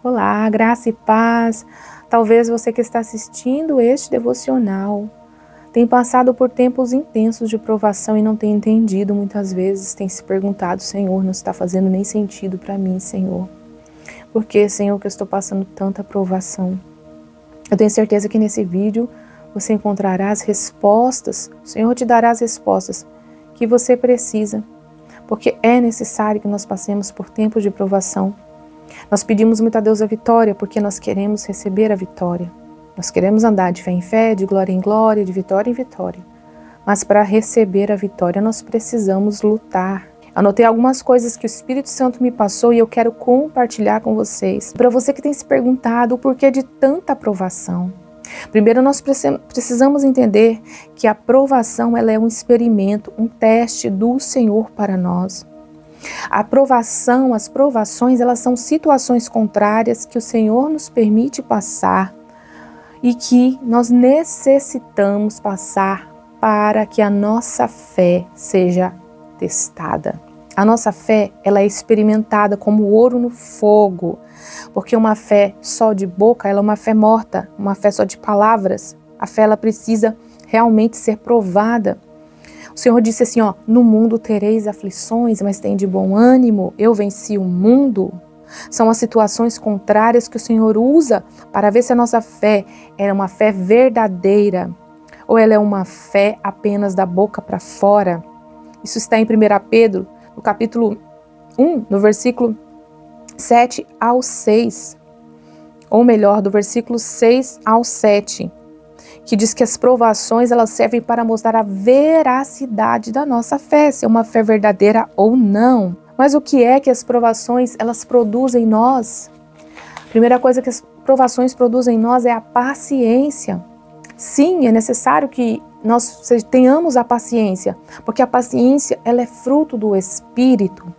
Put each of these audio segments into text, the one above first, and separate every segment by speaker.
Speaker 1: Olá, graça e paz. Talvez você que está assistindo este devocional tenha passado por tempos intensos de provação e não tenha entendido muitas vezes, tem se perguntado, Senhor, não está fazendo nem sentido para mim, Senhor. Por que, Senhor, que eu estou passando tanta provação? Eu tenho certeza que nesse vídeo você encontrará as respostas, o Senhor te dará as respostas que você precisa, porque é necessário que nós passemos por tempos de provação. Nós pedimos muito a Deus a vitória, porque nós queremos receber a vitória. Nós queremos andar de fé em fé, de glória em glória, de vitória em vitória. Mas para receber a vitória, nós precisamos lutar. Anotei algumas coisas que o Espírito Santo me passou e eu quero compartilhar com vocês. Para você que tem se perguntado o porquê de tanta aprovação. Primeiro, nós precisamos entender que a aprovação ela é um experimento, um teste do Senhor para nós. A aprovação, as provações, elas são situações contrárias que o Senhor nos permite passar e que nós necessitamos passar para que a nossa fé seja testada. A nossa fé, ela é experimentada como ouro no fogo, porque uma fé só de boca, ela é uma fé morta, uma fé só de palavras. A fé, ela precisa realmente ser provada. O Senhor disse assim, no mundo tereis aflições, mas tem de bom ânimo, eu venci o mundo. São as situações contrárias que o Senhor usa para ver se a nossa fé é uma fé verdadeira ou ela é uma fé apenas da boca para fora. Isso está em 1 Pedro, no capítulo 1, no versículo 7 ao 6, ou melhor, do versículo 6 ao 7. Que diz que as provações elas servem para mostrar a veracidade da nossa fé, se é uma fé verdadeira ou não. Mas o que é que as provações elas produzem em nós? A primeira coisa que as provações produzem em nós é a paciência. Sim, é necessário que nós tenhamos a paciência, porque a paciência ela é fruto do Espírito.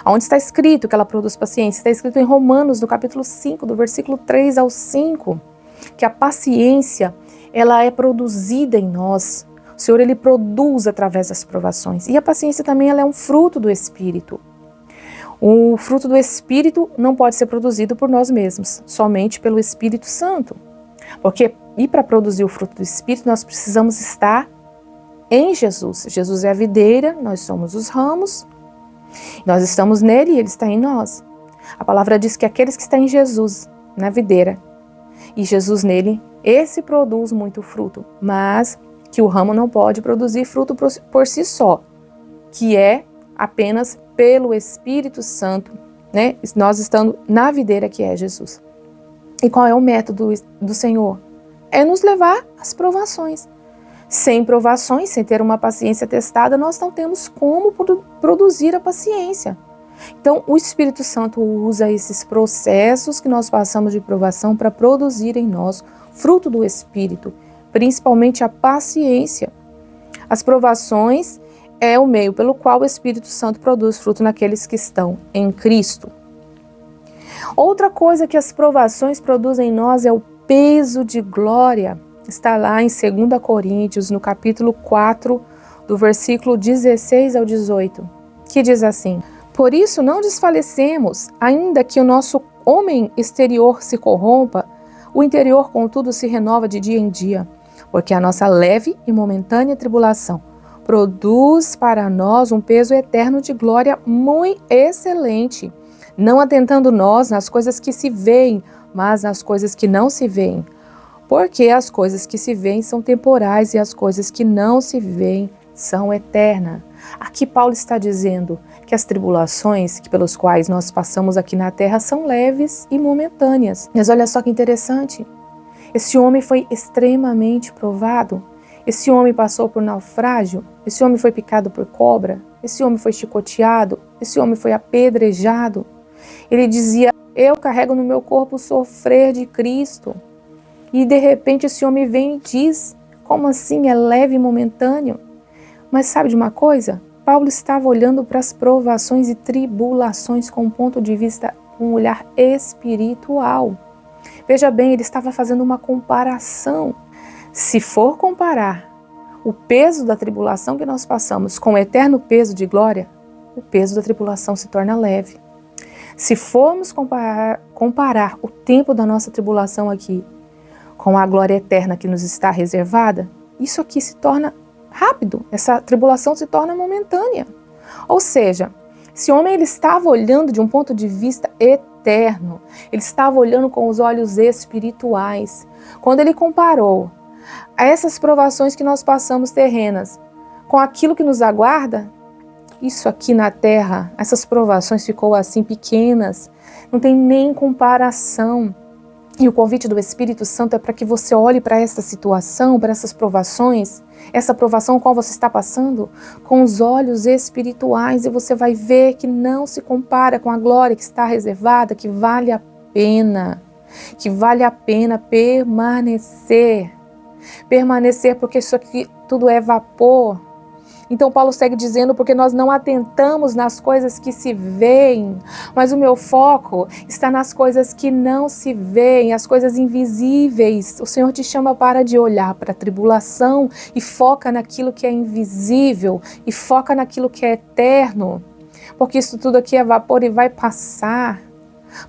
Speaker 1: Onde está escrito que ela produz paciência? Está escrito em Romanos, no capítulo 5, do versículo 3 ao 5, que a paciência ela é produzida em nós. O Senhor, ele produz através das provações. E a paciência também ela é um fruto do Espírito. O fruto do Espírito não pode ser produzido por nós mesmos, somente pelo Espírito Santo. Porque, e para produzir o fruto do Espírito, nós precisamos estar em Jesus. Jesus é a videira, nós somos os ramos, nós estamos nele e ele está em nós. A palavra diz que aqueles que estão em Jesus, na videira, e Jesus nele, esse produz muito fruto, mas que o ramo não pode produzir fruto por si só, que é apenas pelo Espírito Santo, né? Nós estando na videira que é Jesus. E qual é o método do Senhor? É nos levar às provações. Sem provações, sem ter uma paciência testada, nós não temos como produzir a paciência. Então, o Espírito Santo usa esses processos que nós passamos de provação para produzir em nós fruto do Espírito, principalmente a paciência. As provações é o meio pelo qual o Espírito Santo produz fruto naqueles que estão em Cristo. Outra coisa que as provações produzem em nós é o peso de glória. Está lá em 2 Coríntios, no capítulo 4, do versículo 16 ao 18, que diz assim: por isso não desfalecemos, ainda que o nosso homem exterior se corrompa, o interior, contudo, se renova de dia em dia, porque a nossa leve e momentânea tribulação produz para nós um peso eterno de glória muito excelente, não atentando nós nas coisas que se veem, mas nas coisas que não se veem. Porque as coisas que se veem são temporais e as coisas que não se veem são eternas. Aqui Paulo está dizendo que as tribulações pelos quais nós passamos aqui na terra são leves e momentâneas. Mas olha só que interessante, esse homem foi extremamente provado, esse homem passou por naufrágio, esse homem foi picado por cobra, esse homem foi chicoteado, esse homem foi apedrejado. Ele dizia, eu carrego no meu corpo o sofrer de Cristo. E de repente esse homem vem e diz, como assim é leve e momentâneo? Mas sabe de uma coisa? Paulo estava olhando para as provações e tribulações com um ponto de vista, um olhar espiritual. Veja bem, ele estava fazendo uma comparação. Se for comparar o peso da tribulação que nós passamos com o eterno peso de glória, o peso da tribulação se torna leve. Se formos comparar o tempo da nossa tribulação aqui com a glória eterna que nos está reservada, isso aqui se torna rápido, essa tribulação se torna momentânea. Ou seja, esse homem ele estava olhando de um ponto de vista eterno, ele estava olhando com os olhos espirituais. Quando ele comparou a essas provações que nós passamos terrenas com aquilo que nos aguarda, isso aqui na terra, essas provações ficou assim pequenas, não tem nem comparação. E o convite do Espírito Santo é para que você olhe para essa situação, para essas provações, essa provação qual você está passando, com os olhos espirituais, e você vai ver que não se compara com a glória que está reservada, que vale a pena permanecer, porque isso aqui tudo é vapor. Então Paulo segue dizendo, porque nós não atentamos nas coisas que se veem, mas o meu foco está nas coisas que não se veem, as coisas invisíveis. O Senhor te chama para de olhar para a tribulação e foca naquilo que é invisível e foca naquilo que é eterno, porque isso tudo aqui é vapor e vai passar.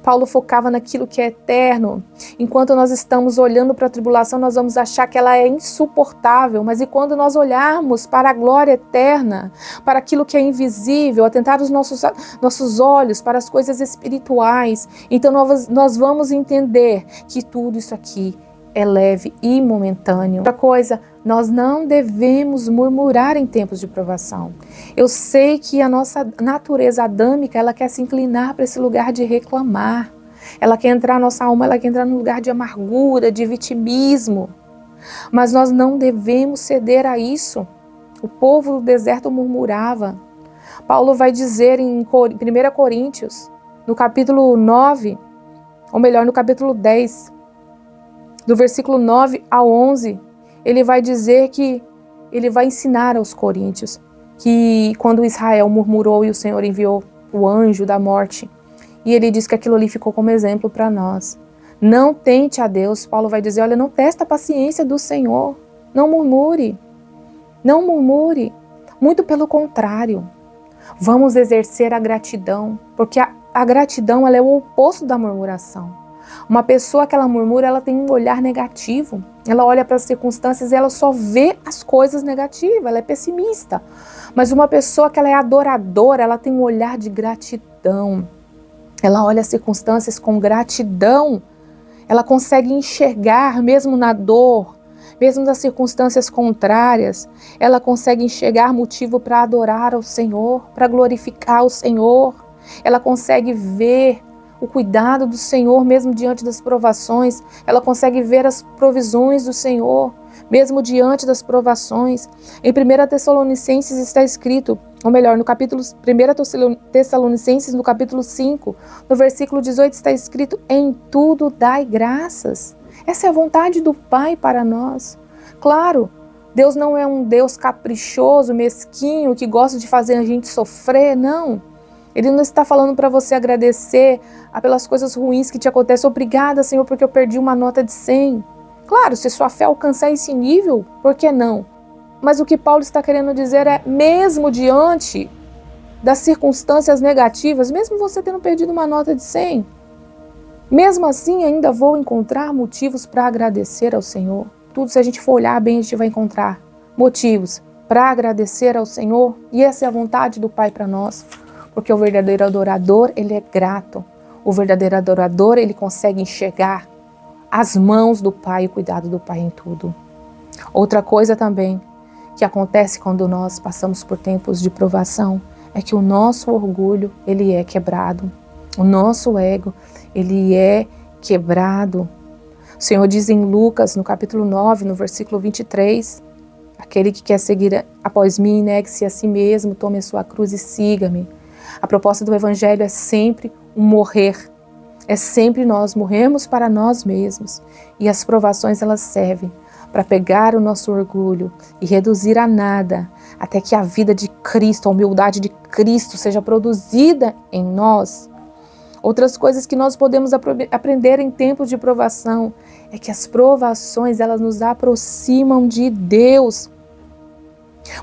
Speaker 1: Paulo focava naquilo que é eterno. Enquanto nós estamos olhando para a tribulação, nós vamos achar que ela é insuportável, mas e quando nós olharmos para a glória eterna, para aquilo que é invisível, atentar os nossos olhos para as coisas espirituais, então nós vamos entender que tudo isso aqui é leve e momentâneo. Outra coisa, nós não devemos murmurar em tempos de provação. Eu sei que a nossa natureza adâmica, ela quer se inclinar para esse lugar de reclamar. Ela quer entrar, nossa alma, ela quer entrar num lugar de amargura, de vitimismo. Mas nós não devemos ceder a isso. O povo do deserto murmurava. Paulo vai dizer em 1 Coríntios, no capítulo 9, ou melhor, no capítulo 10, do versículo 9 ao 11, ele vai dizer que ele vai ensinar aos coríntios que quando Israel murmurou e o Senhor enviou o anjo da morte, e ele diz que aquilo ali ficou como exemplo para nós. Não tente a Deus, Paulo vai dizer, olha, não testa a paciência do Senhor, não murmure, muito pelo contrário, vamos exercer a gratidão, porque a gratidão ela é o oposto da murmuração. Uma pessoa que ela murmura, ela tem um olhar negativo. Ela olha para as circunstâncias e ela só vê as coisas negativas, ela é pessimista. Mas uma pessoa que ela é adoradora, ela tem um olhar de gratidão. Ela olha as circunstâncias com gratidão. Ela consegue enxergar, mesmo na dor, mesmo nas circunstâncias contrárias, ela consegue enxergar motivo para adorar ao Senhor, para glorificar o Senhor. Ela consegue ver o cuidado do Senhor, mesmo diante das provações. Ela consegue ver as provisões do Senhor, mesmo diante das provações. Em 1 Tessalonicenses está escrito, ou melhor, no capítulo 1 Tessalonicenses, no capítulo 5, no versículo 18, está escrito, em tudo dai graças. Essa é a vontade do Pai para nós. Claro, Deus não é um Deus caprichoso, mesquinho, que gosta de fazer a gente sofrer, não. Ele não está falando para você agradecer pelas coisas ruins que te acontecem. Obrigada, Senhor, porque eu perdi uma nota de 100. Claro, se sua fé alcançar esse nível, por que não? Mas o que Paulo está querendo dizer é, mesmo diante das circunstâncias negativas, mesmo você tendo perdido uma nota de 100, mesmo assim ainda vou encontrar motivos para agradecer ao Senhor. Tudo, se a gente for olhar bem, a gente vai encontrar motivos para agradecer ao Senhor. E essa é a vontade do Pai para nós. Porque o verdadeiro adorador, ele é grato. O verdadeiro adorador, ele consegue enxergar as mãos do Pai, o cuidado do Pai em tudo. Outra coisa também que acontece quando nós passamos por tempos de provação é que o nosso orgulho, ele é quebrado. O nosso ego, ele é quebrado. O Senhor diz em Lucas, no capítulo 9, no versículo 23, aquele que quer seguir após mim, negue-se a si mesmo, tome a sua cruz e siga-me. A proposta do Evangelho é sempre um morrer, é sempre nós morrermos para nós mesmos. E as provações elas servem para pegar o nosso orgulho e reduzir a nada, até que a vida de Cristo, a humildade de Cristo seja produzida em nós. Outras coisas que nós podemos aprender em tempos de provação é que as provações elas nos aproximam de Deus.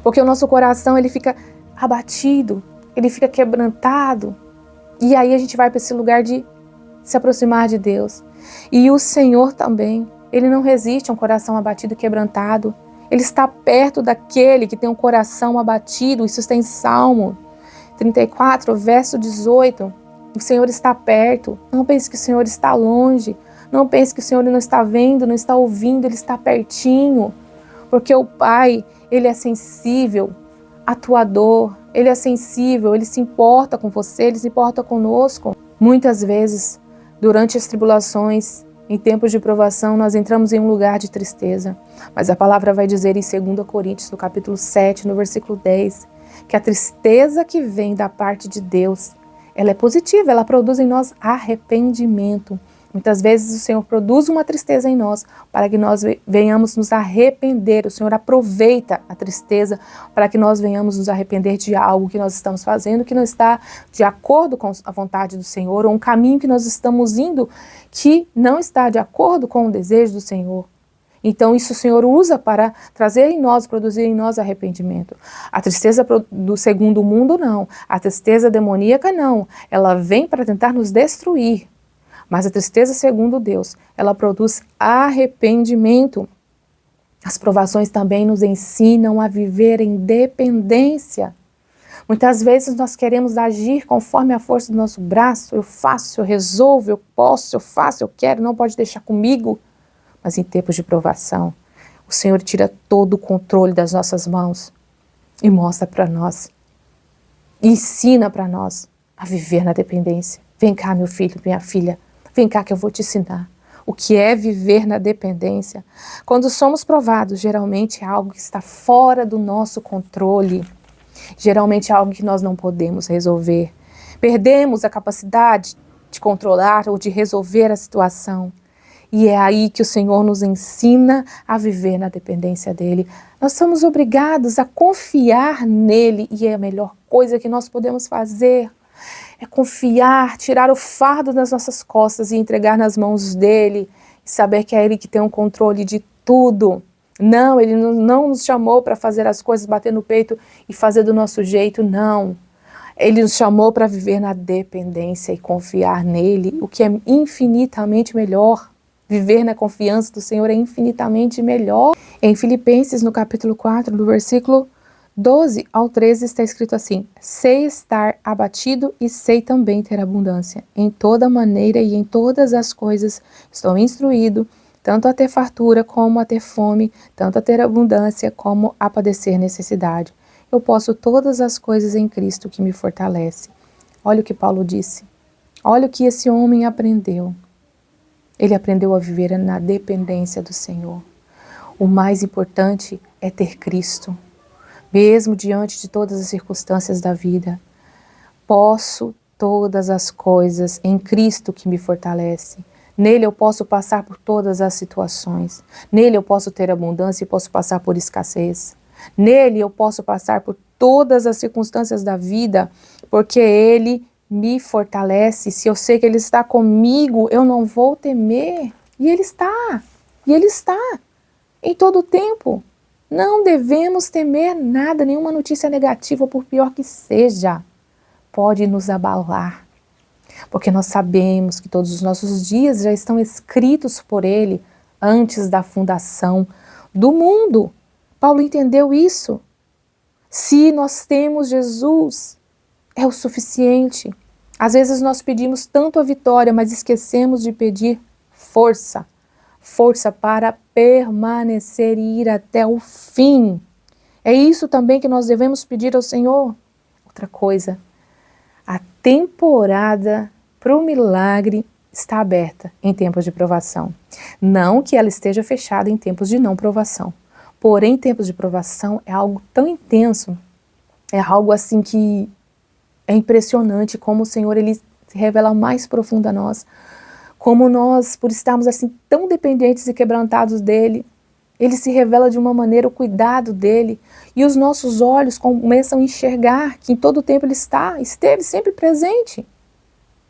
Speaker 1: Porque o nosso coração ele fica abatido, ele fica quebrantado. E aí a gente vai para esse lugar de se aproximar de Deus. E o Senhor também, Ele não resiste a um coração abatido e quebrantado. Ele está perto daquele que tem um coração abatido. Isso está em Salmo 34, verso 18. O Senhor está perto. Não pense que o Senhor está longe. Não pense que o Senhor não está vendo, não está ouvindo. Ele está pertinho. Porque o Pai, Ele é sensível, atuador. Ele é sensível, Ele se importa com você, Ele se importa conosco. Muitas vezes, durante as tribulações, em tempos de provação, nós entramos em um lugar de tristeza. Mas a palavra vai dizer em 2 Coríntios, no capítulo 7, no versículo 10, que a tristeza que vem da parte de Deus, ela é positiva, ela produz em nós arrependimento. Muitas vezes o Senhor produz uma tristeza em nós para que nós venhamos nos arrepender. O Senhor aproveita a tristeza para que nós venhamos nos arrepender de algo que nós estamos fazendo que não está de acordo com a vontade do Senhor, ou um caminho que nós estamos indo que não está de acordo com o desejo do Senhor. Então isso o Senhor usa para trazer em nós, produzir em nós arrependimento. A tristeza do segundo mundo não, a tristeza demoníaca não, ela vem para tentar nos destruir. Mas a tristeza, segundo Deus, ela produz arrependimento. As provações também nos ensinam a viver em dependência. Muitas vezes nós queremos agir conforme a força do nosso braço. Eu faço, eu resolvo, eu posso, eu faço, eu quero, não pode deixar comigo. Mas em tempos de provação, o Senhor tira todo o controle das nossas mãos e mostra para nós, e ensina para nós a viver na dependência. Vem cá, meu filho, minha filha. Vem cá que eu vou te ensinar o que é viver na dependência. Quando somos provados, geralmente é algo que está fora do nosso controle. Geralmente é algo que nós não podemos resolver. Perdemos a capacidade de controlar ou de resolver a situação. E é aí que o Senhor nos ensina a viver na dependência dEle. Nós somos obrigados a confiar nele e é a melhor coisa que nós podemos fazer. É confiar, tirar o fardo das nossas costas e entregar nas mãos dele, e saber que é ele que tem o controle de tudo. Não, ele não nos chamou para fazer as coisas, bater no peito e fazer do nosso jeito, não. Ele nos chamou para viver na dependência e confiar nele, o que é infinitamente melhor. Viver na confiança do Senhor é infinitamente melhor. Em Filipenses, no capítulo 4, do versículo 12 ao 13 está escrito assim: sei estar abatido e sei também ter abundância. Em toda maneira e em todas as coisas estou instruído, tanto a ter fartura como a ter fome, tanto a ter abundância como a padecer necessidade. Eu posso todas as coisas em Cristo que me fortalece. Olha o que Paulo disse. Olha o que esse homem aprendeu. Ele aprendeu a viver na dependência do Senhor. O mais importante é ter Cristo. Mesmo diante de todas as circunstâncias da vida, posso todas as coisas em Cristo que me fortalece. Nele eu posso passar por todas as situações. Nele eu posso ter abundância e posso passar por escassez. Nele eu posso passar por todas as circunstâncias da vida, porque Ele me fortalece. Se eu sei que Ele está comigo, eu não vou temer. E Ele está. E Ele está em todo o tempo. Não devemos temer nada, nenhuma notícia negativa, por pior que seja, pode nos abalar. Porque nós sabemos que todos os nossos dias já estão escritos por Ele antes da fundação do mundo. Paulo entendeu isso. Se nós temos Jesus, é o suficiente. Às vezes nós pedimos tanto a vitória, mas esquecemos de pedir força. Força para permanecer e ir até o fim. É isso também que nós devemos pedir ao Senhor. Outra coisa, a temporada para o milagre está aberta em tempos de provação. Não que ela esteja fechada em tempos de não provação. Porém, tempos de provação é algo tão intenso, é algo assim que é impressionante como o Senhor ele se revela mais profundo a nós. Como nós, por estarmos assim tão dependentes e quebrantados dele, ele se revela de uma maneira o cuidado dele e os nossos olhos começam a enxergar que em todo o tempo ele esteve sempre presente.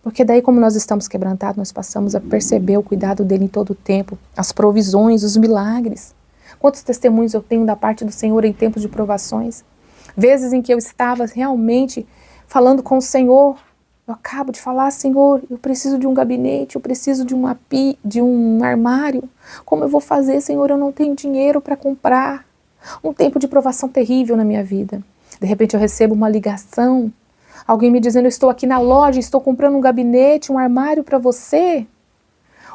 Speaker 1: Porque daí como nós estamos quebrantados, nós passamos a perceber o cuidado dele em todo o tempo, as provisões, os milagres. Quantos testemunhos eu tenho da parte do Senhor em tempos de provações? Vezes em que eu estava realmente falando com o Senhor, Eu acabo de falar, Senhor, eu preciso de um gabinete, eu preciso de um armário. Como eu vou fazer, Senhor? Eu não tenho dinheiro para comprar. Um tempo de provação terrível na minha vida. De repente eu recebo uma ligação, alguém me dizendo, eu estou aqui na loja, estou comprando um gabinete, um armário para você.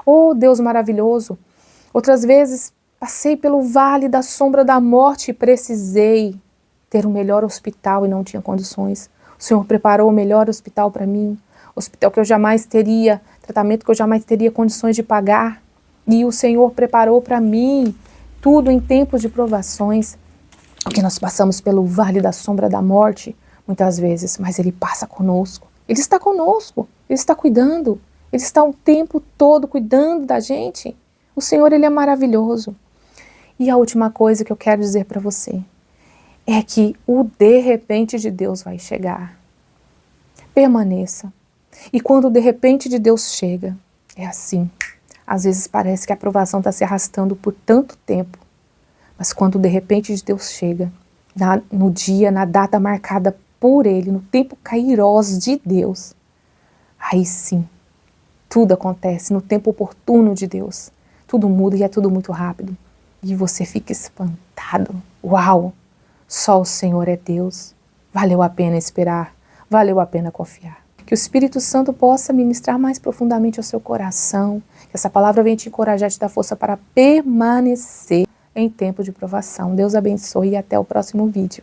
Speaker 1: Oh, Deus maravilhoso. Outras vezes passei pelo vale da sombra da morte e precisei ter o melhor hospital e não tinha condições. O Senhor preparou o melhor hospital para mim, hospital que eu jamais teria, tratamento que eu jamais teria condições de pagar. E o Senhor preparou para mim tudo em tempos de provações. Porque nós passamos pelo vale da sombra da morte, muitas vezes, mas Ele passa conosco. Ele está conosco, Ele está cuidando, Ele está o tempo todo cuidando da gente. O Senhor, Ele é maravilhoso. E a última coisa que eu quero dizer para você é que o de repente de Deus vai chegar. Permaneça. E quando o de repente de Deus chega, é assim. Às vezes parece que a aprovação está se arrastando por tanto tempo. Mas quando de repente de Deus chega, no dia, na data marcada por Ele, no tempo kairós de Deus, aí sim, tudo acontece no tempo oportuno de Deus. Tudo muda e é tudo muito rápido. E você fica espantado. Uau! Só o Senhor é Deus. Valeu a pena esperar, valeu a pena confiar. Que o Espírito Santo possa ministrar mais profundamente ao seu coração, que essa palavra venha te encorajar, te dar força para permanecer em tempo de provação. Deus abençoe e até o próximo vídeo.